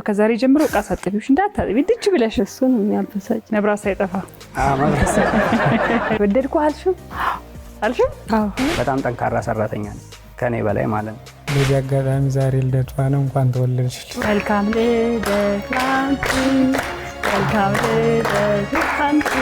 ይኸው ከዛሬ ጀምሮ ዕቃ ሳጥቢውሽ እንዳታጥቢ ድጅ ብለሽ እሱን የሚያበሳጭ መብራት ሳይጠፋ መብራት ወደድኩ አልሽው? አዎ በጣም ጠንካራ ሰራተኛ ነች ከኔ በላይ ማለት ነው። በዚህ አጋጣሚ ዛሬ ልደቷ ነው። እንኳን ተወለድሽ። መልካም ልደት ላንቺ፣ መልካም ልደት ላንቺ።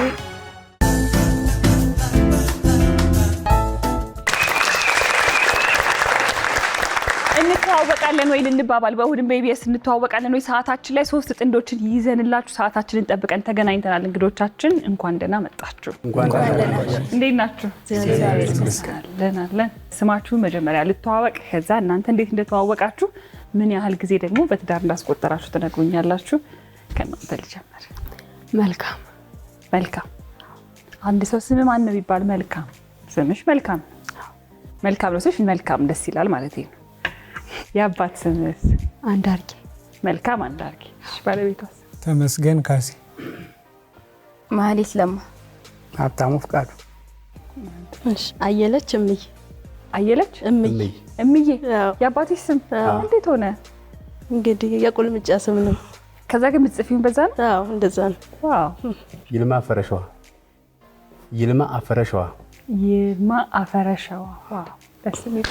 እንተዋወቃለን ወይ ልንባባል በእሁድም በኢቢኤስ እንተዋወቃለን ወይ ሰዓታችን ላይ 3 ጥንዶችን ይዘንላችሁ ሰዓታችንን ጠብቀን ተገናኝተናል። እንግዶቻችን እንኳን ደህና መጣችሁ። እንዴት ናችሁ? አለን። ስማችሁን መጀመሪያ ልተዋወቅ፣ ከዛ እናንተ እንዴት እንደተዋወቃችሁ ምን ያህል ጊዜ ደግሞ በትዳር እንዳስቆጠራችሁ ትነግሩኛላችሁ። ከእናንተ ልጀምር። መልካም አንድ ሰው ስም ማን ነው ቢባል መልካም፣ ስምሽ መልካም ነው ስልሽ መልካም ደስ ይላል ማለት ነው። የአባት ስምስ? አንዳርጌ። መልካም አንዳርጌ። እሺ ባለቤቷስ? ተመስገን ካሴ። ማህሌት ለማ። ሀብታሙ ፍቃዱ። እሺ አየለች እምዬ። አየለች እምዬ። የአባትሽ ስም እንዴት ሆነ? እንግዲህ የቁልምጫ ስም ነው። ከዛ ግን ምጽፊውን በዛ ነው? አዎ እንደዛ ነው። ዋው። ይልማ አፈረሸዋ። ዋው ደስ ይላል።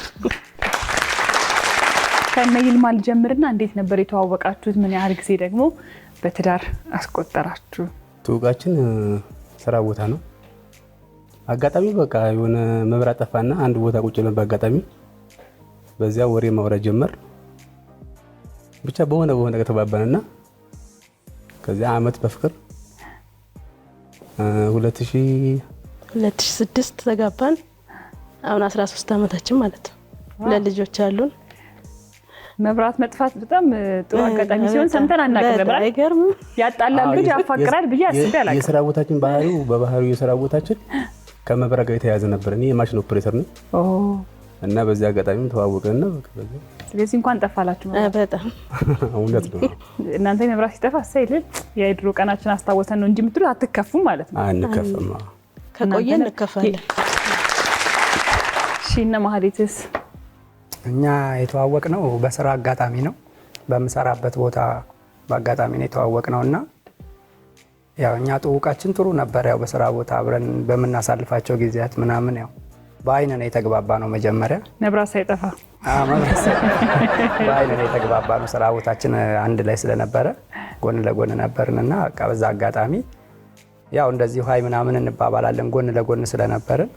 ከነ ይልማ ልጀምርና እንዴት ነበር የተዋወቃችሁት? ምን ያህል ጊዜ ደግሞ በትዳር አስቆጠራችሁ? ትውቃችን ስራ ቦታ ነው። አጋጣሚ በቃ የሆነ መብራት ጠፋና አንድ ቦታ ቁጭ ብለን በአጋጣሚ በዚያ ወሬ ማውራት ጀመር። ብቻ በሆነ ከተባባንና ከዚያ አመት በፍቅር 2006 ተጋባን። አሁን 13 አመታችን ማለት ነው። ለልጆች አሉን። መብራት መጥፋት በጣም ጥሩ አጋጣሚ ሲሆን ሰምተን አናውቅም ነበር። አይገርም? ያጣላል ልጅ ያፋቅራል ብዬ አስቤ አላውቅም። የሥራ ቦታችን በባህሪው የሥራ ቦታችን ከመብራት ጋር የተያያዘ ነበር። እኔ የማሽን ኦፕሬተር ነኝ እና በዚህ አጋጣሚ ተዋወቅንና ስለዚህ እንኳን ጠፋላችሁ በጣም እውነት ነው። እናንተ መብራት ሲጠፋ ሳይልል የድሮ ቀናችን አስታወሰን ነው እንጂ የምትሉት አትከፉም ማለት ነው። አንከፍም። ከቆየን እንከፋለን። እሺ እና ማህሌትስ? እኛ የተዋወቅነው በስራ አጋጣሚ ነው። በምሰራበት ቦታ በአጋጣሚ ነው የተዋወቅነው እና ያው እኛ ትውውቃችን ጥሩ ነበር። ያው በስራ ቦታ አብረን በመናሳልፋቸው ጊዜያት ምናምን ያው በአይን ነው የተግባባ ነው። መጀመሪያ መብራት ሳይጠፋ በአይን ነው የተግባባ ነው። ስራ ቦታችን አንድ ላይ ስለነበረ ጎን ለጎን ነበርንና በቃ በዛ አጋጣሚ ያው እንደዚህ ሀይ ምናምን እንባባላለን ጎን ለጎን ስለነበርን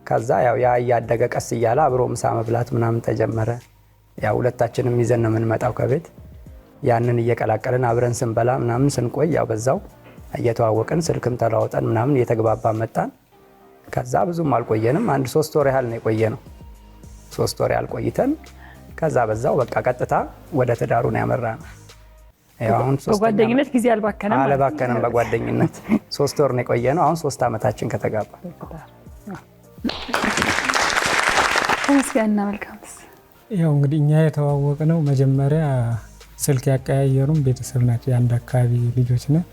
ከዛ ያው ያ እያደገ ቀስ እያለ አብሮ ምሳ መብላት ምናምን ተጀመረ። ያው ሁለታችንም ይዘን ነው የምንመጣው ከቤት። ያንን እየቀላቀልን አብረን ስንበላ ምናምን ስንቆይ ያው በዛው እየተዋወቅን ስልክም ተለዋውጠን ምናምን እየተግባባ መጣን። ከዛ ብዙም አልቆየንም። 3 ወር ያህል ነው የቆየነው። 3 ወር ያህል ቆይተን ከዛ በዛው በቃ ቀጥታ ወደ ትዳሩ ነው ያመራነው። ያው አሁን በጓደኝነት ጊዜ አልባከነም። በጓደኝነት 3 ወር ነው የቆየነው። አሁን 3 አመታችን ከተጋባ። ተመስገንና መልካምስ? ያው እንግዲህ እኛ የተዋወቅነው መጀመሪያ ስልክ ያቀያየሩን ቤተሰብ ናቸው። የአንድ አካባቢ ልጆች ነን።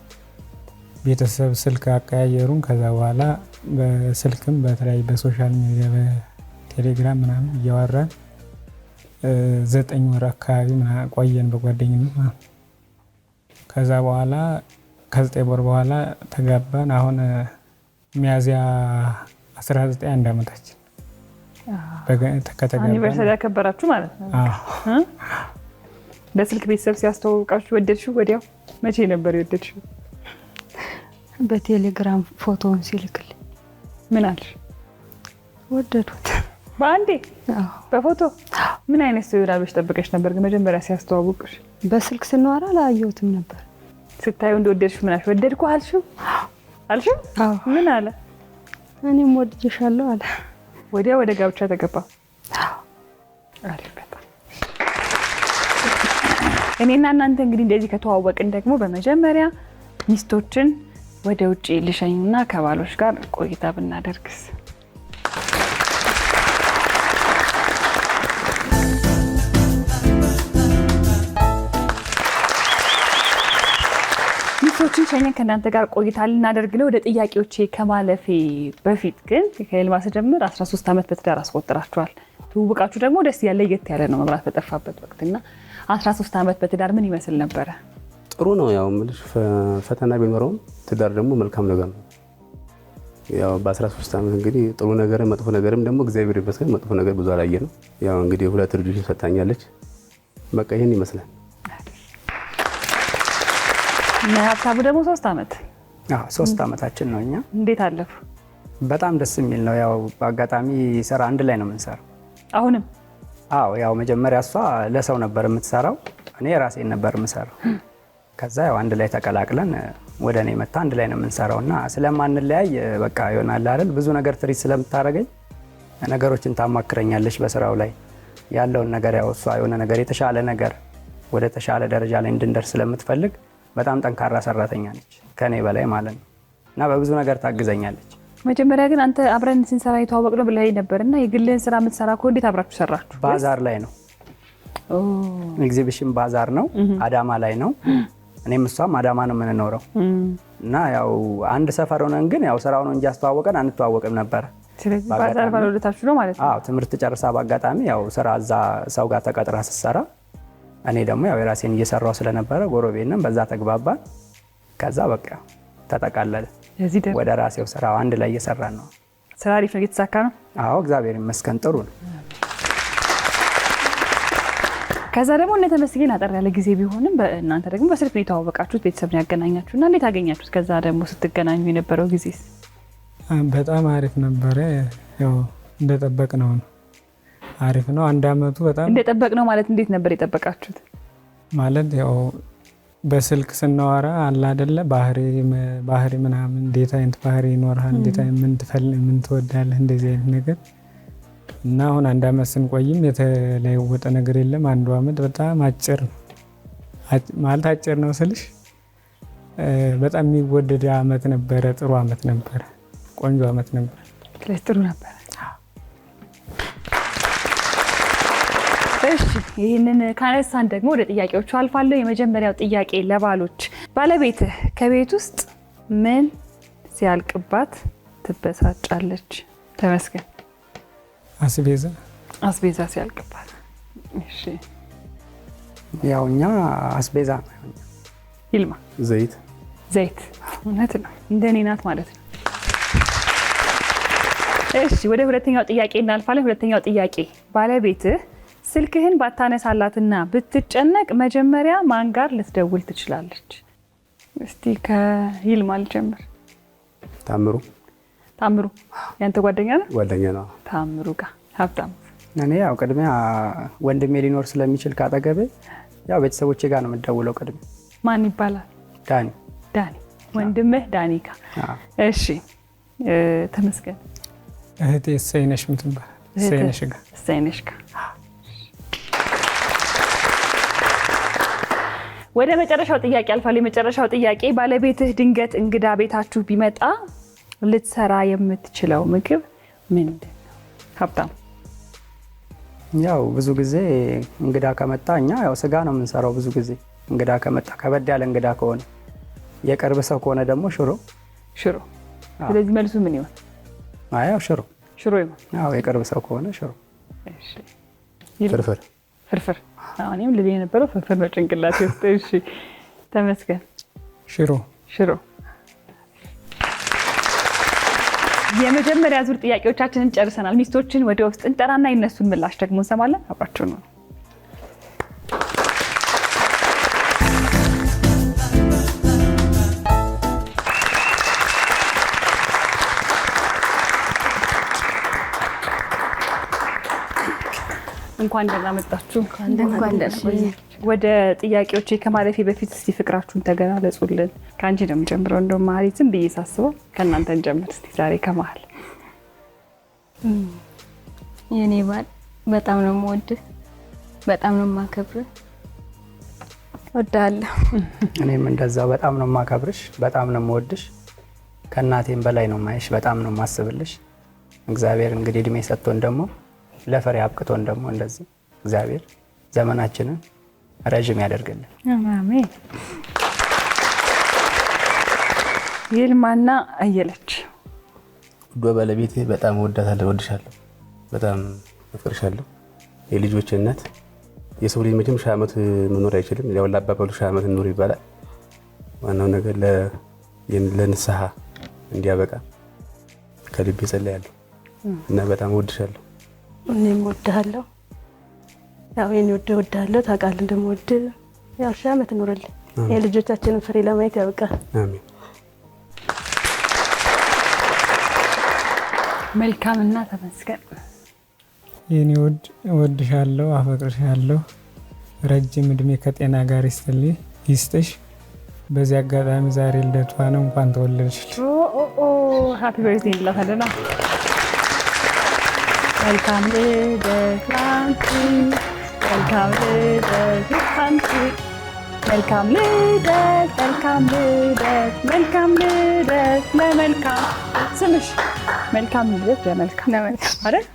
ቤተሰብ ስልክ አቀያየሩን። ከዛ በኋላ በስልክም በተለያዩ በሶሻል ሚዲያ በቴሌግራም ምናምን እያወራን 9 ወር አካባቢ ቆየን በጓደኝነት ማለት ነው። ከዛ በኋላ ከ9 ወር በኋላ ተጋባን። አሁን ሚያዝያ 19 አንድ አመታችን ከተጋባን። አኒቨርሰሪ ያከበራችሁ ማለት ነው። በስልክ ቤተሰብ ሲያስተዋውቃችሁ ወደድሽው? ወዲያው መቼ ነበር የወደድሽው? በቴሌግራም ፎቶውን ሲልክልኝ ምን አልሽ? ወደድኩት በአንዴ በፎቶ። ምን አይነት ሰው ይላል ብለሽ ጠብቀሽ ነበር ግን መጀመሪያ ሲያስተዋውቅሽ? በስልክ ስናወራ አላየሁትም ነበር። ስታዩ እንደወደድሽው ምን አልሽ? ወደድኩ አልሽው? ምን አለ? እኔም ወድጄሻለሁ አለ። ወዲያ ወደ ጋብቻ ተገባ። በጣም እኔና እናንተ እንግዲህ እንደዚህ ከተዋወቅን ደግሞ በመጀመሪያ ሚስቶችን ወደ ውጪ ልሸኝና ከባሎች ጋር ቆይታ ብናደርግስ? ሚስቶችን ሸኝን ከእናንተ ጋር ቆይታ ልናደርግ ነው። ወደ ጥያቄዎቼ ከማለፌ በፊት ግን ከይልማ ስጀምር 13 ዓመት በትዳር አስቆጥራችኋል። ትውውቃችሁ ደግሞ ደስ ያለ የት ያለ ነው መብራት በጠፋበት ወቅትና 13 ዓመት በትዳር ምን ይመስል ነበረ? ጥሩ ነው። ያው ምልሽ ፈተና ቢኖረውም ትዳር ደግሞ መልካም ነገር ነው። ያው በ13 ዓመት እንግዲህ ጥሩ ነገር መጥፎ ነገርም ደግሞ እግዚአብሔር ይመስገን መጥፎ ነገር ብዙ አላየ ነው። ያው እንግዲህ 2 ልጆች ሰጣኛለች። በቃ ይሄን ይመስላል። እና ሀብታሙ ደግሞ 3 ዓመት 3 ዓመታችን ነው እኛ። እንዴት አለፉ? በጣም ደስ የሚል ነው። ያው በአጋጣሚ ስራ አንድ ላይ ነው የምንሰራው አሁንም? አዎ ያው መጀመሪያ እሷ ለሰው ነበር የምትሰራው፣ እኔ ራሴን ነበር የምሰራው። ከዛ ያው አንድ ላይ ተቀላቅለን ወደ እኔ መጣ፣ አንድ ላይ ነው የምንሰራው እና ስለማንለያይ በቃ ይሆናል አይደል ብዙ ነገር ትሪት ስለምታደርገኝ ነገሮችን ታማክረኛለች በስራው ላይ ያለውን ነገር። ያው እሷ የሆነ ነገር የተሻለ ነገር ወደ ተሻለ ደረጃ ላይ እንድንደርስ ስለምትፈልግ በጣም ጠንካራ ሰራተኛ ነች ከኔ በላይ ማለት ነው እና በብዙ ነገር ታግዘኛለች። መጀመሪያ ግን አንተ አብረን ስንሰራ የተዋወቅ ነው ብለኸኝ ነበርና የግልህን ስራ የምትሰራ እኮ እንዴት አብራችሁ ሰራችሁ? ባዛር ላይ ነው። ኤግዚቢሽን ባዛር ነው፣ አዳማ ላይ ነው። እኔም እሷም አዳማ ነው የምንኖረው እና ያው አንድ ሰፈር ሆነን ግን ያው ስራው ነው እንጂ አስተዋወቀን አንተዋወቅም ነበር። ስለዚህ ባዛር ባለውለታችሁ ነው ማለት ነው? አዎ ትምህርት ጨርሳ በአጋጣሚ ያው ስራ እዛ ሰው ጋር ተቀጥራ ስትሰራ እኔ ደግሞ ያው የራሴን እየሰራው ስለነበረ ጎረቤንም በዛ ተግባባን። ከዛ በቃ ተጠቃለለ። ወደ ራሴው ስራ አንድ ላይ እየሰራን ነው። ስራ አሪፍ ነው፣ እየተሳካ ነው? አዎ እግዚአብሔር ይመስገን ጥሩ ነው። ከዛ ደግሞ እነ ተመስገን አጠር ያለ ጊዜ ቢሆንም እናንተ ደግሞ በስልክ ነው የተዋወቃችሁት፣ ቤተሰብ ነው ያገናኛችሁና እንዴት አገኛችሁት? ከዛ ደግሞ ስትገናኙ የነበረው ጊዜስ? በጣም አሪፍ ነበረ። ያው እንደጠበቅነው ነው። አሪፍ ነው። 1 አመቱ በጣም እንደጠበቅነው ማለት እንዴት ነበር የጠበቃችሁት? ማለት ያው በስልክ ስናወራ አለ አይደለ ባህሪ ምናምን እንዴት አይነት ባህሪ ይኖርሃል፣ እንዴት ምን ትወዳለህ እንደዚህ አይነት ነገር እና አሁን 1 አመት ስንቆይም የተለወጠ ነገር የለም። 1 አመት በጣም አጭር ነው ማለት አጭር ነው ስልሽ በጣም የሚወደድ አመት ነበረ። ጥሩ አመት ነበረ። ቆንጆ አመት ነበረ። ስለዚህ ጥሩ ነበረ። እሺ ይህንን ካነሳን ደግሞ ወደ ጥያቄዎቹ አልፋለሁ። የመጀመሪያው ጥያቄ ለባሎች፣ ባለቤትህ ከቤት ውስጥ ምን ሲያልቅባት ትበሳጫለች? ተመስገን። አስቤዛ ሲያልቅባት። እሺ ያው እኛ አስቤዛ ነው። ይልማ? ዘይት። እውነት ነው፣ እንደኔ ናት ማለት ነው። እሺ ወደ ሁለተኛው ጥያቄ እናልፋለን። ሁለተኛው ጥያቄ ባለቤትህ ስልክህን ባታነሳላትና ብትጨነቅ መጀመሪያ ማን ጋር ልትደውል ትችላለች? እስቲ ከይልማ ልጀምር። ታምሩ ያንተ ጓደኛ ነው? ጓደኛ ነው። ታምሩ ጋር። ሀብታሙ? እኔ ያው ቅድሚያ ወንድሜ ሊኖር ስለሚችል ካጠገቤ ያው ቤተሰቦቼ ጋር ነው የምደውለው ቅድሚያ። ማን ይባላል? ዳኒ። ወንድምህ ዳኒ ጋር። እሺ ተመስገን? እህቴ እሰይነሽ ምትባል። እሰይነሽ ጋር። ወደ መጨረሻው ጥያቄ አልፋለሁ። የመጨረሻው ጥያቄ ባለቤትህ ድንገት እንግዳ ቤታችሁ ቢመጣ ልትሰራ የምትችለው ምግብ ምንድን ነው? ሀብታሙ? ያው ብዙ ጊዜ እንግዳ ከመጣ እኛ ያው ስጋ ነው የምንሰራው። ብዙ ጊዜ እንግዳ ከመጣ ከበድ ያለ እንግዳ ከሆነ፣ የቅርብ ሰው ከሆነ ደግሞ ሽሮ። ስለዚህ መልሱ ምን ይሆን? ያው ሽሮ ይሆን። ያው የቅርብ ሰው ከሆነ ሽሮ። እሺ ፍርፍር። እኔም ልቤ የነበረው ፍርፍር ነው ጭንቅላቴ ውስጥ። እሺ ተመስገን? ሽሮ። የመጀመሪያ ዙር ጥያቄዎቻችንን ጨርሰናል። ሚስቶችን ወደ ውስጥ እንጠራና የነሱን ምላሽ ደግሞ እንሰማለን። አብራችሁ ነው። እንኳን ደህና መጣችሁ። ወደ ጥያቄዎቼ ከማለፌ በፊት እስቲ ፍቅራችሁን ተገላለጹልን። ከአንቺ ነው የምጀምረው። እንደውም ማህሌትም ብዬ ሳስበው ከእናንተ እንጀምር እስቲ ዛሬ ከመሀል። የኔ ባል በጣም ነው የምወድህ፣ በጣም ነው የማከብርህ። እወድሃለሁ። እኔም እንደዛው በጣም ነው የማከብርሽ፣ በጣም ነው የምወድሽ። ከእናቴም በላይ ነው የማይሽ፣ በጣም ነው የማስብልሽ። እግዚአብሔር እንግዲህ እድሜ ሰጥቶን ደግሞ ለፍሬ አብቅቶን ደግሞ እንደዚህ እግዚአብሔር ዘመናችንን ረጅም ያደርግልን። አሜን። ይልማና አየለች? ውዷ ባለቤቴ በጣም እወዳታለሁ፣ እወድሻለሁ፣ በጣም አፍቅርሻለሁ። የልጆች እናት የሰው ልጅ መቼም 1000 ዓመት መኖር አይችልም። ያው ለአባባሉ 1000 ዓመት ኑር ይባላል። ዋናው ነገር ለንስሐ እንዲያበቃ ከልቤ ጸልያለሁ እና በጣም እወድሻለሁ። እኔም እወድሃለሁ። ያው የኔ እወድሃለሁ ታውቃለህ እንደምወድ። ያው 1000 ዓመት ኑርልኝ። የልጆቻችንን ፍሬ ለማየት ያብቃ። አሜን። መልካምና ተመስገን። የኔ ውድ እወድሻለሁ፣ አፈቅርሻለሁ። ረጅም እድሜ ከጤና ጋር ይስጥሽ። በዚህ አጋጣሚ ዛሬ ልደቷ ነው። እንኳን ተወለድሽ። ሃፒ በርዝዴይ እንላታለን። መልካም ልደት ላንቺ፣ መልካም ልደት ላንቺ፣ መልካም ልደት፣ መልካም ልደት፣ መልካም ልደት ለመልካም ስምሽ፣ መልካም ልደት ለመልካም አይደል?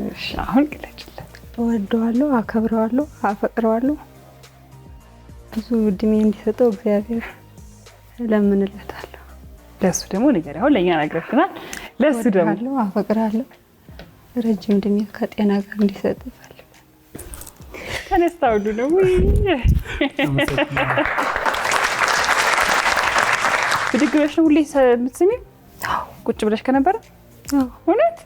እሺ አሁን ግለጭለት። እወደዋለሁ፣ አከብረዋለሁ፣ አፈቅረዋለሁ። ብዙ እድሜ እንዲሰጠው እግዚአብሔር እለምንለታለሁ። ለሱ ደግሞ ነገር አሁን ለኛ ነግረሽናል። ለሱ ደግሞ እወድሃለሁ፣ አፈቅራለሁ፣ ረጅም እድሜ ከጤና ጋር እንዲሰጥ ይፈልጋል። ተነስታው ነው ብድግ ብለሽ ነው ሁሌ የምትስሚው? ቁጭ ብለሽ ከነበረ እውነት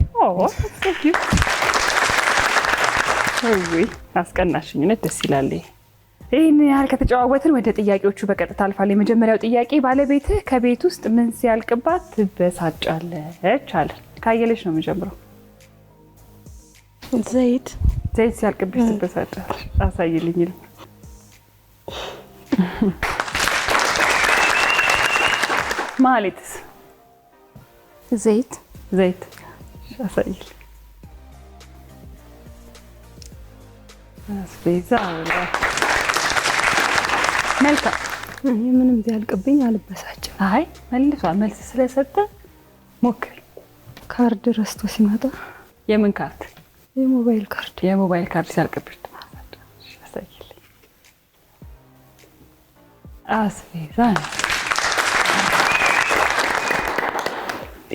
አስቀናሽኝ። እውነት ደስ ይላል። ይህን ያህል ከተጨዋወትን ወደ ጥያቄዎቹ በቀጥታ አልፋለሁ። የመጀመሪያው ጥያቄ ባለቤትህ ከቤት ውስጥ ምን ሲያልቅባት ትበሳጫለች አለ። ካየለች ነው የምጀምረው። ዘይት ሲያልቅብሽ ትበሳጫለች። አሳይልኝ። ማለትስ ዘይት አሳይልኝ። አስቤዛ መልካም። እኔ ምንም ቢያልቅብኝ አልበሳጭም። አይ መልሷል። መልስ ስለሰጠ ሞክር። ካርድ ረስቶ ሲመጣ። የምን ካርድ? የሞባይል ካርድ። የሞባይል ካርድ ሲያልቅብሽ አሳይልኝ። አስቤዛ ነው።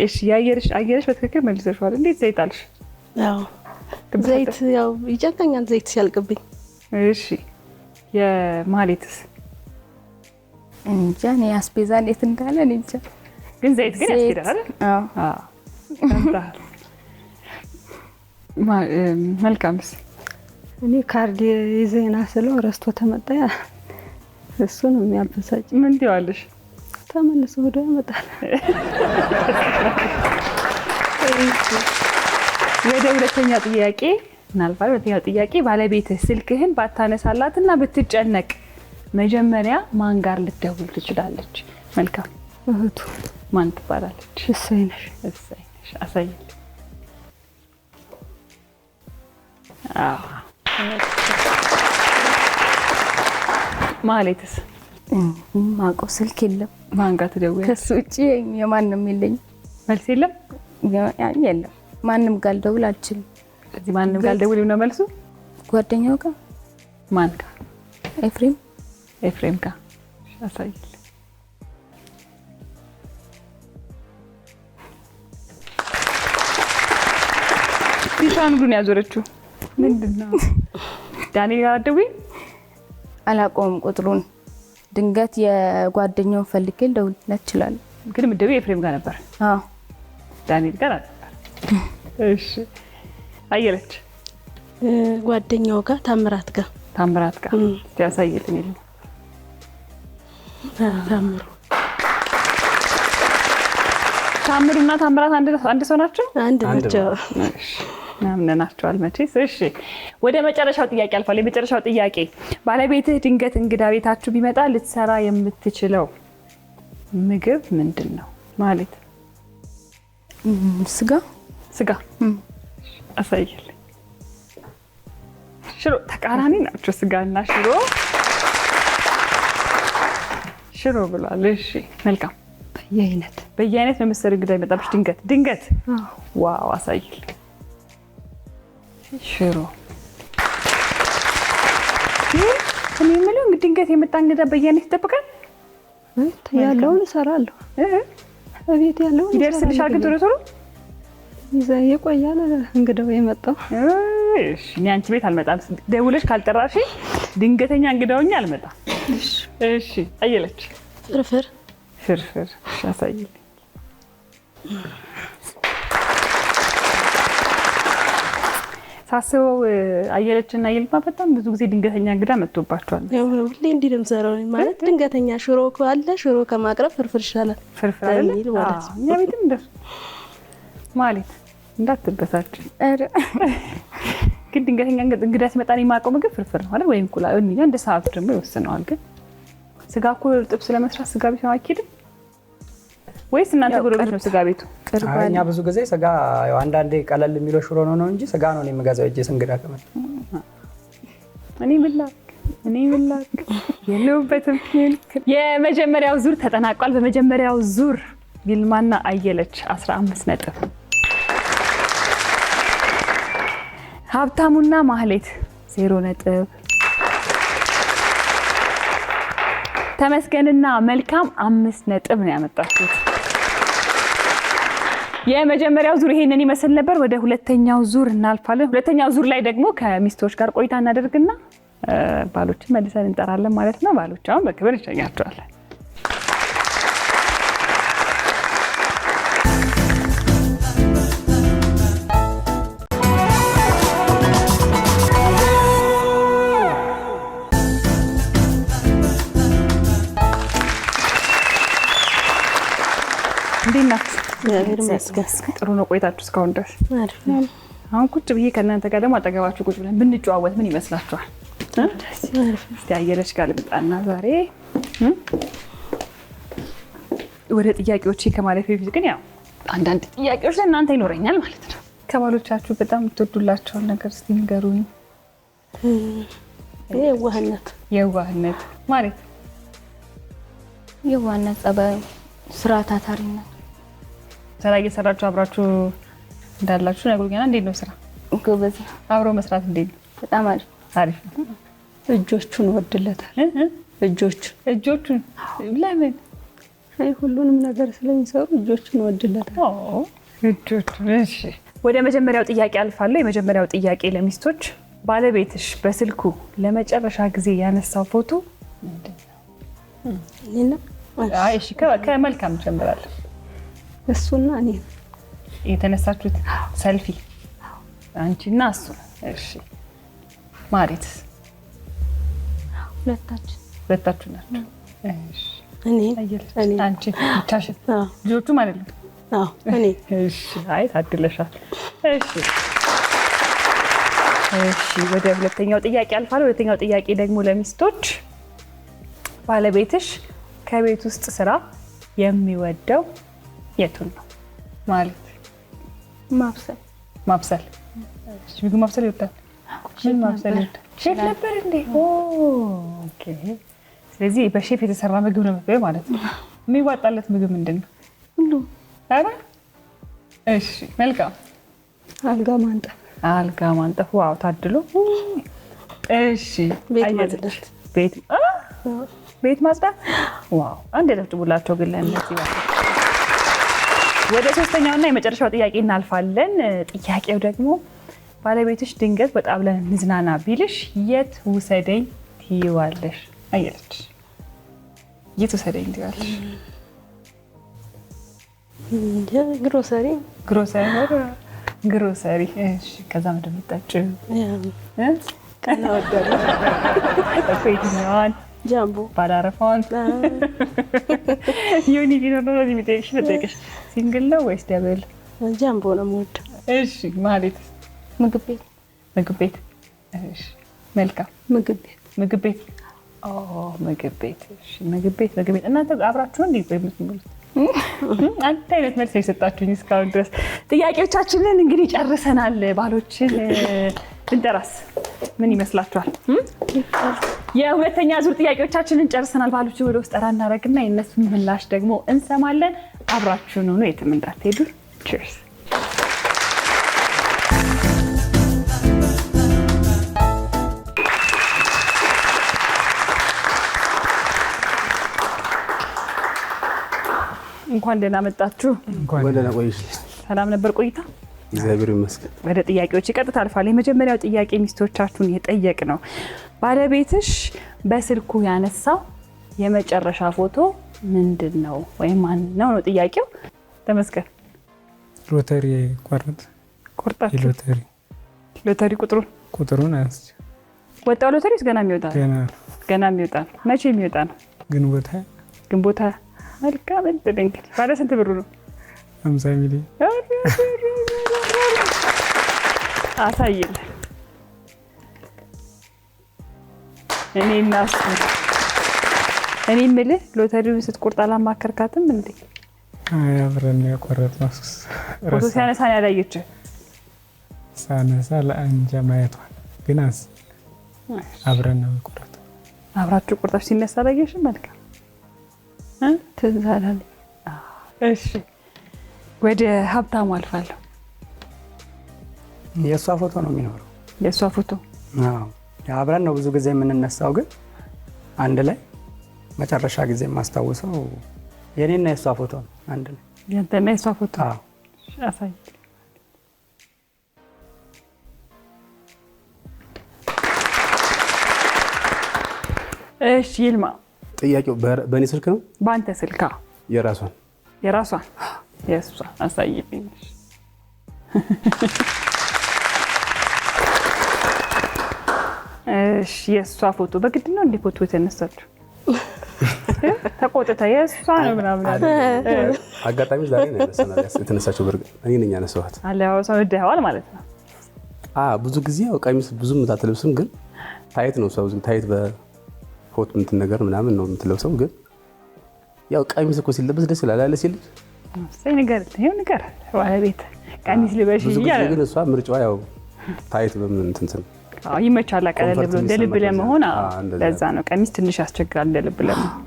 እሺ አየርሽ በትክክል መልሰሽዋል። እንዴት ዘይት አልሽ? ያው ዘይት ያው ይጨንቀኛል ዘይት ሲያልቅብኝ። እሺ የማሌትስ? እንጃ እኔ አስቤዛ እንዴት እንዳለ እኔ እንጃ። ግን ዘይት ግን ያስኬዳል አይደል? አዎ። መልካምስ? እኔ ካርድ ይዘና ስለው ረስቶ ተመጣ። እሱ ነው የሚያበሳጭ። ምን ትይዋለሽ? ተመልሶ ወደ ያመጣል። ወደ ሁለተኛ ጥያቄ እናልፋለን። ሁለተኛው ጥያቄ ባለቤትህ ስልክህን ባታነሳላትና ብትጨነቅ መጀመሪያ ማን ጋር ልትደውል ትችላለች? መልካም። እህቱ። ማን ትባላለች? እሰይነሽ። አሳይልኝ። ማለትስ? ማውቀው ስልክ የለም። ማን ጋር ትደውያለሽ? ከሱ ውጭ የማንም የለኝም። መልስ የለም? የለም። ማንም ጋር ልደውል አልችልም። እዚህ ማንም ጋር ልደውል ነው መልሱ? ጓደኛው ጋር። ማን ጋር? ኤፍሬም ጋር። አሳይልኝ። ፊቷን ሁሉን ያዞረችው ምንድን ነው? ዳንኤል ጋር አትደውይም? አላውቀውም ቁጥሩን። ድንገት የጓደኛውን ፈልጌ ልደውልለት እችላለሁ። ግን የምትደውይው ኤፍሬም ጋር ነበር? አዎ። ዳንኤል ጋር አልነበር? እሺ። አየለች? ጓደኛው ጋር ታምራት ጋር። ያሳይልኝ። ታምሩና ታምራት አንድ ሰው ናቸው? አንድ ናቸው። ናምነናቸዋል መቼስ። እሺ ወደ መጨረሻው ጥያቄ አልፋለሁ። የመጨረሻው ጥያቄ ባለቤትህ ድንገት እንግዳ ቤታችሁ ቢመጣ ልትሰራ የምትችለው ምግብ ምንድን ነው? ማለት ስጋ። አሳይልኝ። ሽሮ። ተቃራኒ ናቸው ስጋና ሽሮ ብሏል። እሺ መልካም። በየአይነት ነው የምትሰሪው እንግዳ ይመጣብሽ ድንገት? ዋው አሳይልኝ። ሽሮ። እኔ የምለው ድንገት የመጣ እንግዳ በየአይነት ይጠብቃል? ያለውን እሰራለሁ። እቤት ያለውን ይደርስልሻል? ግን ቶሎ ቶሎ ይቆያል እንግዳው የመጣው። እሺ እኔ አንቺ ቤት አልመጣም። ደውለሽ ካልጠራሽ ድንገተኛ እንግዳውኛ አልመጣም። እሺ አየለች ፍርፍር ፍርፍር እሺ አሳይልኝ። ሳስበው አየለችና ይልማ በጣም ብዙ ጊዜ ድንገተኛ እንግዳ መጥቶባቸዋል። ሁሌ እንዲህ ነው የምሰራው ማለት ድንገተኛ ሽሮ ካለ ሽሮ ከማቅረብ ፍርፍር ይሻላል። ፍርፍር አይደል ማለት ነው። እኛ ቤትም እንደሱ ማለት እንዳትበሳጭ። ግን ድንገተኛ እንግዳ ሲመጣ እኔ የማውቀው ምግብ ፍርፍር ነው አይደል? ወይም እንቁላል እንደ ሰዓቱ ደግሞ ይወስነዋል። ግን ስጋ እኮ ጥብስ ለመስራት ስጋ ቤት ነው አይኬድም ወይስ እናንተ ጎረቤት ነው ስጋ ቤቱ? እኛ ብዙ ጊዜ ስጋ ያው አንዳንዴ ቀለል የሚለው ሽሮ ነው እንጂ ስጋ ነው የምገዛው እጄ እንግዳ ከመጣ። እኔ ምላክ የለውበትም። የመጀመሪያው ዙር ተጠናቋል። በመጀመሪያው ዙር ይልማና አየለች 15 ነጥብ፣ ሀብታሙና ማህሌት 0 ነጥብ፣ ተመስገንና መልካም 5 ነጥብ ነው ያመጣችሁት። የመጀመሪያው ዙር ይሄንን ይመስል ነበር። ወደ ሁለተኛው ዙር እናልፋለን። ሁለተኛው ዙር ላይ ደግሞ ከሚስቶች ጋር ቆይታ እናደርግና ባሎችን መልሰን እንጠራለን ማለት ነው። ባሎች አሁን በክብር እንሸኛቸዋለን። እንዴት ናችሁ? ጥሩ ነው ቆይታችሁ እስካሁን ድረስ? አሁን ቁጭ ብዬ ከእናንተ ጋር ደግሞ አጠገባችሁ ቁጭ ብለን ብንጨዋወት ምን ይመስላችኋል? እስቲ አየለች ጋር ልምጣና ዛሬ ወደ ጥያቄዎች ከማለፌ በፊት ግን ያው አንዳንድ ጥያቄዎች ለእናንተ ይኖረኛል ማለት ነው። ከባሎቻችሁ በጣም የምትወዱላቸውን ነገር እስቲ ንገሩኝ። የዋህነት ማለት የዋህነት ጸባይ፣ ስራ ታታሪነት። ስራ እየሰራችሁ አብራችሁ እንዳላችሁ ነግሩኛና እንዴት ነው ስራ? ጎበዝ። አብሮ መስራት እንዴት ነው? በጣም አሪፍ ነው። እጆቹን ወድለታል። እጆቹን ለምን? ሁሉንም ነገር ስለሚሰሩ እጆቹን ወድለታል። እጆቹን። እሺ ወደ መጀመሪያው ጥያቄ አልፋለሁ። የመጀመሪያው ጥያቄ ለሚስቶች፣ ባለቤትሽ በስልኩ ለመጨረሻ ጊዜ ያነሳው ፎቶ ምንድን ነው? እሺ ከመልካም ጀምራለሁ። እሱና እኔ የተነሳችሁት ሰልፊ አንቺና እሱ። እሺ ማሪት? ሁለታችሁ ናችሁ። እሺ አንቺ ብቻሽን? ልጆቹም አይደሉም? እኔ። እሺ አይ ታድለሻል። እሺ ወደ ሁለተኛው ጥያቄ አልፋለሁ። ሁለተኛው ጥያቄ ደግሞ ለሚስቶች፣ ባለቤትሽ ከቤት ውስጥ ስራ የሚወደው የቱን ነው? ማለት ማብሰል። ምግብ ማብሰል ይወዳል። ምን ማብሰል ይወዳል? ሼፍ ነበር እንዴ? ኦኬ። ስለዚህ በሼፍ የተሰራ ምግብ ነው የምትበይው ማለት ነው። የሚዋጣለት ምግብ ምንድን ነው? ሁሉ። ኧረ እሺ መልካም። አልጋ ማንጠፍ። ዋው ታድሎ። እሺ ቤት ማጽዳት። ዋው አንድ ያጨብጭቡላቸው ግን ለእነዚህ ባለ። ወደ ሶስተኛውና የመጨረሻው ጥያቄ እናልፋለን። ጥያቄው ደግሞ ባለቤትሽ ድንገት ወጣ ብለን እንዝናና ቢልሽ የት ውሰደኝ ትይዋለሽ? አየለች የት ውሰደኝ ትይዋለሽ? ግሮሰሪ። እሺ ከዛ ምንድን ነው የምትጠጪው? የትኛዋን? ጃምቦ ባላረፋውን? ዮኒ ቢኖር ነው እዚህ የሚጠይቅሽ ልጠይቅሽ፣ ሲንግል ነው ወይስ ደብል? ጃምቦ ነው የምወደው። እሺ ማለት ምግብ ቤት። እሺ መልካም። ምግብ ቤት። እሺ ምግብ ቤት። እናንተ አብራችሁ እንዴ የምትበሉት? አንድ አይነት መልስ የሰጣችሁኝ እስካሁን ድረስ። ጥያቄዎቻችንን እንግዲህ ጨርሰናል። ባሎችን ብንጠራስ ምን ይመስላችኋል? የሁለተኛ ዙር ጥያቄዎቻችንን ጨርሰናል። ባሎችን ወደ ውስጥ ጠራ እናደርግና የእነሱን ምላሽ ደግሞ እንሰማለን። አብራችሁን ሆኖ የትም እንዳትሄዱ። ቺርስ። እንኳን ደህና መጣችሁ። እንኳን ደህና ቆይሽ። ሰላም ነበር ቆይታ? እግዚአብሔር ይመስገን። ወደ ጥያቄዎች ይቀጥታ አልፋል። የመጀመሪያው ጥያቄ ሚስቶቻችሁን የጠየቅ ነው። ባለቤትሽ በስልኩ ያነሳው የመጨረሻ ፎቶ ምንድን ነው ወይም ማን ነው ነው ጥያቄው። ተመስገን። ሎተሪ ቆርጣችሁ ሎተሪ ቁጥሩን አንስቼ ወጣው። ሎተሪስ ገና የሚወጣ መቼ የሚወጣ ነው? ግንቦት። መልካም እድል። እንግዲህ ባለ ስንት ብሩ ነው? 50 ሚሊዮን። አሳይል። እኔ የምልህ ሎተሪውን ስትቆርጥ አላማከርካትም እንዴ? አብረን የቆረጥነው ፎቶ ሲያነሳ ነው ያላየችህ? ሳነሳ ለአንጃ ማየቷል፣ ግን አብረን ነው የቆረጥነው። አብራችሁ ቆርጣችሁ ሲነሳ አላየሽም? መልካም ትዝ አላለኝ። እሺ ወደ ሀብታሙ አልፋለሁ። የእሷ ፎቶ ነው የሚኖረው። የእሷ ፎቶ? አዎ አብረን ነው ብዙ ጊዜ የምንነሳው፣ ግን አንድ ላይ መጨረሻ ጊዜ የማስታውሰው የኔና የእሷ ፎቶ ነው። አንድ ላይ ያንተና የእሷ ፎቶ? አዎ። አሳይ። እሺ ይልማ፣ ጥያቄው በእኔ ስልክ ነው? በአንተ ስልክ? የራሷን የእሷ አሳይልኝ። እሺ የእሷ ፎቶ በግድ ነው እንዴ ፎቶ የተነሳችው? ተቆጥታ የእሷ ነው ምናምን አለ። አጋጣሚ ዛሬ ነው የተነሳችው። በርግጥ እኔ ነኝ ያነሳኋት። አለባበሷ ወደኸዋል ማለት ነው? ብዙ ጊዜ ያው ቀሚስ ብዙም አትለብስም፣ ግን ታይት ነው ሰው ታይት በፎቶ እንትን ነገር ምናምን ነው የምትለብሰው። ግን ያው ቀሚስ እኮ ሲለበስ ደስ ይላል አይደል? ሲል ሰይ ነገር ነገር ባለቤት ቀሚስ ልበሽ ይላል። ግን እሷ ምርጫዋ ያው ታይት በምን እንትን ይመቻል። ቀለል ብሎ እንደ ልብ ለመሆን ለዛ ነው። ቀሚስ ትንሽ ያስቸግራል እንደ ልብ ለመሆን።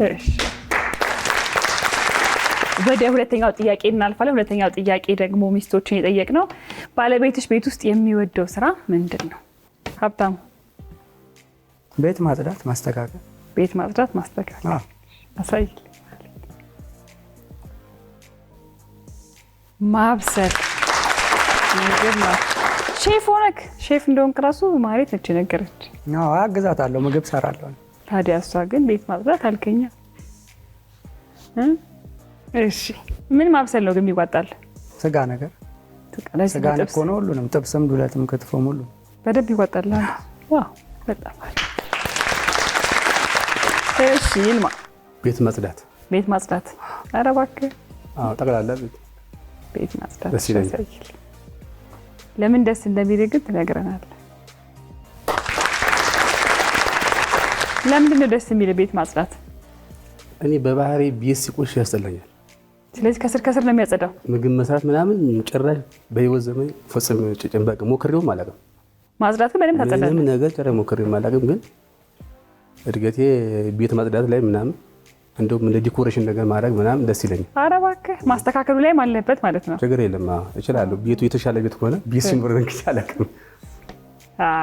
እሺ ወደ ሁለተኛው ጥያቄ እናልፋለን። ሁለተኛው ጥያቄ ደግሞ ሚስቶችን የጠየቅ ነው። ባለቤትሽ ቤት ውስጥ የሚወደው ስራ ምንድን ነው? ሀብታሙ? ቤት ማጽዳት፣ ማስተካከል። ቤት ማጽዳት፣ ማስተካከል። አሳይ። ማብሰል። ሼፍ ሆነክ ሼፍ እንደሆንክ እራሱ ማለት ነች ነገረች። አግዛታለሁ፣ ምግብ ሰራለሁ። ታዲያ እሷ ግን ቤት ማጽዳት አልከኛ። እሺ ምን ማብሰል ነው ግን የሚዋጣል? ስጋ ነገር። ስጋ እኮ ነው ሁሉንም፣ ጥብስም፣ ዱለትም፣ ክትፎም ሁሉ በደንብ ይዋጣል። ዋው በጣም እሺ ይልማ? ቤት ማጽዳት። ቤት ማጽዳት። ኧረ እባክህ። ጠቅላላ ቤት ማጽዳት ደስ ይለኛል። ለምን ደስ እንደሚል ግን ትነግረናለህ። ለምንድን ነው ደስ የሚል ቤት ማጽዳት? እኔ በባህሪ ቤት ሲቆሽ ያስጠላኛል። ስለዚህ ከስር ከስር ነው የሚያጸዳው። ምግብ መስራት ምናምን ጭራሽ በህይወት ዘመን ፈጽሞ ጭንበቅ ሞክሬውም አላውቅም። ማጽዳት ግን በደንብ ታጸዳለህ? ምንም ነገር ጭራሽ ሞክሬውም አላውቅም። ግን እድገቴ ቤት ማጽዳት ላይ ምናምን እንደውም እንደ ዲኮሬሽን ነገር ማድረግ ምናምን ደስ ይለኛል። ኧረ እባክህ ማስተካከሉ ላይም አለበት ማለት ነው። ችግር የለም እችላለሁ። ቤቱ የተሻለ ቤት ከሆነ ቤት ሲኖር እንግዲህ አላውቅም።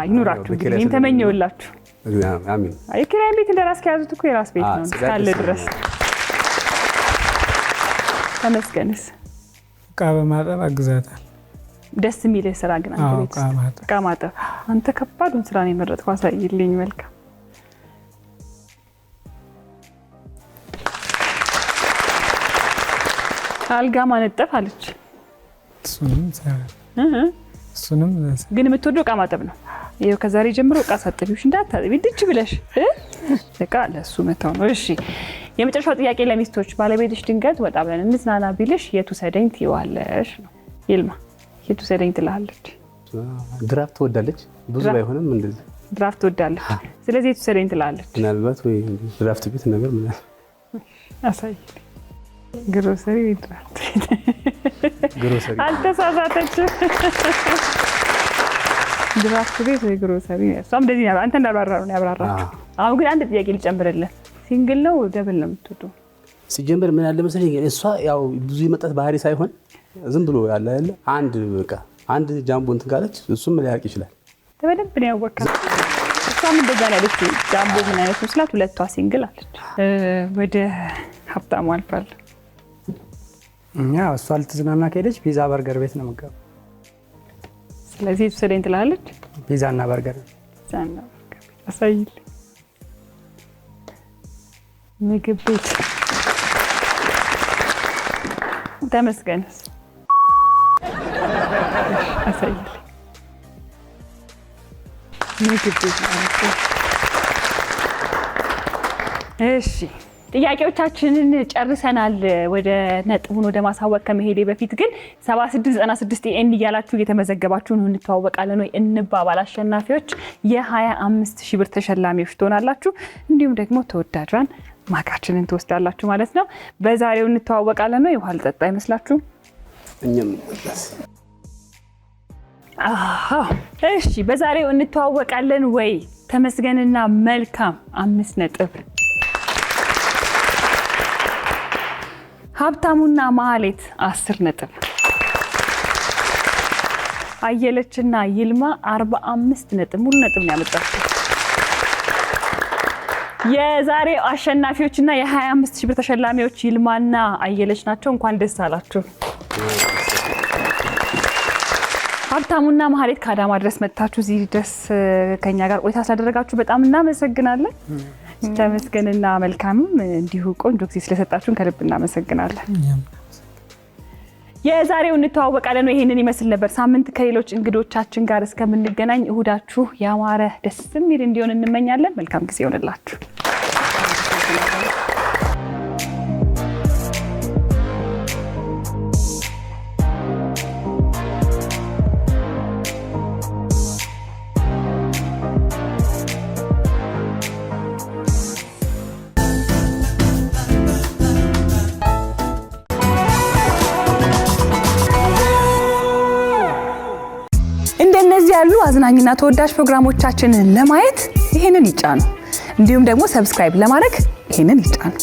ይኑራችሁ እንግዲህ እኔም ተመኘውላችሁ። አሜን። የኪራይ ቤት እንደራስ ከያዙት እኮ የራስ ቤት ነው እስካለ ድረስ። ተመስገንስ? እቃ በማጠብ አግዛታል። ደስ የሚልህ ስራ ግን አንተ ቤት እቃ ማጠብ። አንተ ከባዱን ስራ ነው የመረጥከው። አሳይልኝ። መልካም። አልጋ ማነጠፍ አለች። እሱንም ግን የምትወደው እቃ ማጠብ ነው። ይኸው ከዛሬ ጀምሮ እቃ ሳጥቢዎች እንዳታጥቢ ድጅ ብለሽ እቃ ለእሱ መተው ነው። እሺ የመጨረሻው ጥያቄ ለሚስቶች፣ ባለቤትሽ ድንገት ወጣ ብለን እንዝናና ቢልሽ የቱ ሰደኝ ትይዋለሽ ነው? ይልማ የቱ ሰደኝ ትላለች? ድራፍት ትወዳለች፣ ብዙ ባይሆንም እንደዚህ ድራፍት ትወዳለች። ስለዚህ የቱ ሰደኝ ትላለች? ምናልባት ወይ ድራፍት ቤት ነገር ምን አሳይ። ግሮሰሪ ወይ ድራፍት ቤት? ግሮሰሪ። አልተሳሳተችም። ድራፍት ቤት ወይ ግሮሰሪ። እሷም እንደዚህ ነው። አንተ እንዳብራራው ነው ያብራራችሁ። አሁን ግን አንድ ጥያቄ ልጨምርልህ። ሲንግል ነው ደብል ነው የምትወደው? ሲጀምር ምን አለ መሰለኝ እሷ ያው ብዙ የመጣት ባህሪ ሳይሆን ዝም ብሎ ያለ አንድ በቃ አንድ ጃምቦ እንትን ካለች እሱም ሊያርቅ ይችላል። በደንብ ነው ያወቃል። እሷም እንደዛ ነው ያለችው። ጃምቦ ምን አይነት መስላት? ሁለቷ ሲንግል አለች። ወደ ሀብታሙ አልፋለሁ። ያው እሷ ልትዝናና ከሄደች ፒዛ በርገር ቤት ነው የምትገባው። ስለዚህ ትሰደኝ ትላለች። ፒዛ እና በርገር አሳይልኝ። ምግብ ቤት ተመስገንስ አሳይልኝ። ምግብ ቤት ማለት ነው። እሺ ጥያቄዎቻችንን ጨርሰናል። ወደ ነጥቡን ወደ ማሳወቅ ከመሄዴ በፊት ግን 7696 ኤን እያላችሁ እየተመዘገባችሁ ነው። እንተዋወቃለን ወይ እንባባል። አሸናፊዎች የ25000 ብር ተሸላሚዎች ትሆናላችሁ። እንዲሁም ደግሞ ተወዳጇን ማቃችንን ትወስዳላችሁ ማለት ነው። በዛሬው እንተዋወቃለን ወይ ውሃ ልጠጣ አይመስላችሁም? እኛም እሺ በዛሬው እንተዋወቃለን ወይ ተመስገንና መልካም 5 ነጥብ፣ ሀብታሙና ማህሌት 10 ነጥብ፣ አየለችና ይልማ 45 ነጥብ ሙሉ ነጥብ ነው ያመጣችው። የዛሬው አሸናፊዎችና የ25000 ብር ተሸላሚዎች ይልማና አየለች ናቸው። እንኳን ደስ አላችሁ። ሀብታሙና ማህሌት ከአዳማ ድረስ መጥታችሁ እዚህ ድረስ ከኛ ጋር ቆይታ ስላደረጋችሁ በጣም እናመሰግናለን። ተመስገንና መልካምም እንዲሁ ቆንጆ ጊዜ ስለሰጣችሁን ከልብ እናመሰግናለን። የዛሬው እንተዋወቃለን ነው ይሄንን ይመስል ነበር። ሳምንት ከሌሎች እንግዶቻችን ጋር እስከምንገናኝ እሁዳችሁ ያማረ ደስ የሚል እንዲሆን እንመኛለን። መልካም ጊዜ ይሆንላችሁ። እንደነዚህ ያሉ አዝናኝና ተወዳጅ ፕሮግራሞቻችንን ለማየት ይሄንን ይጫኑ። እንዲሁም ደግሞ ሰብስክራይብ ለማድረግ ይሄንን ይጫኑ።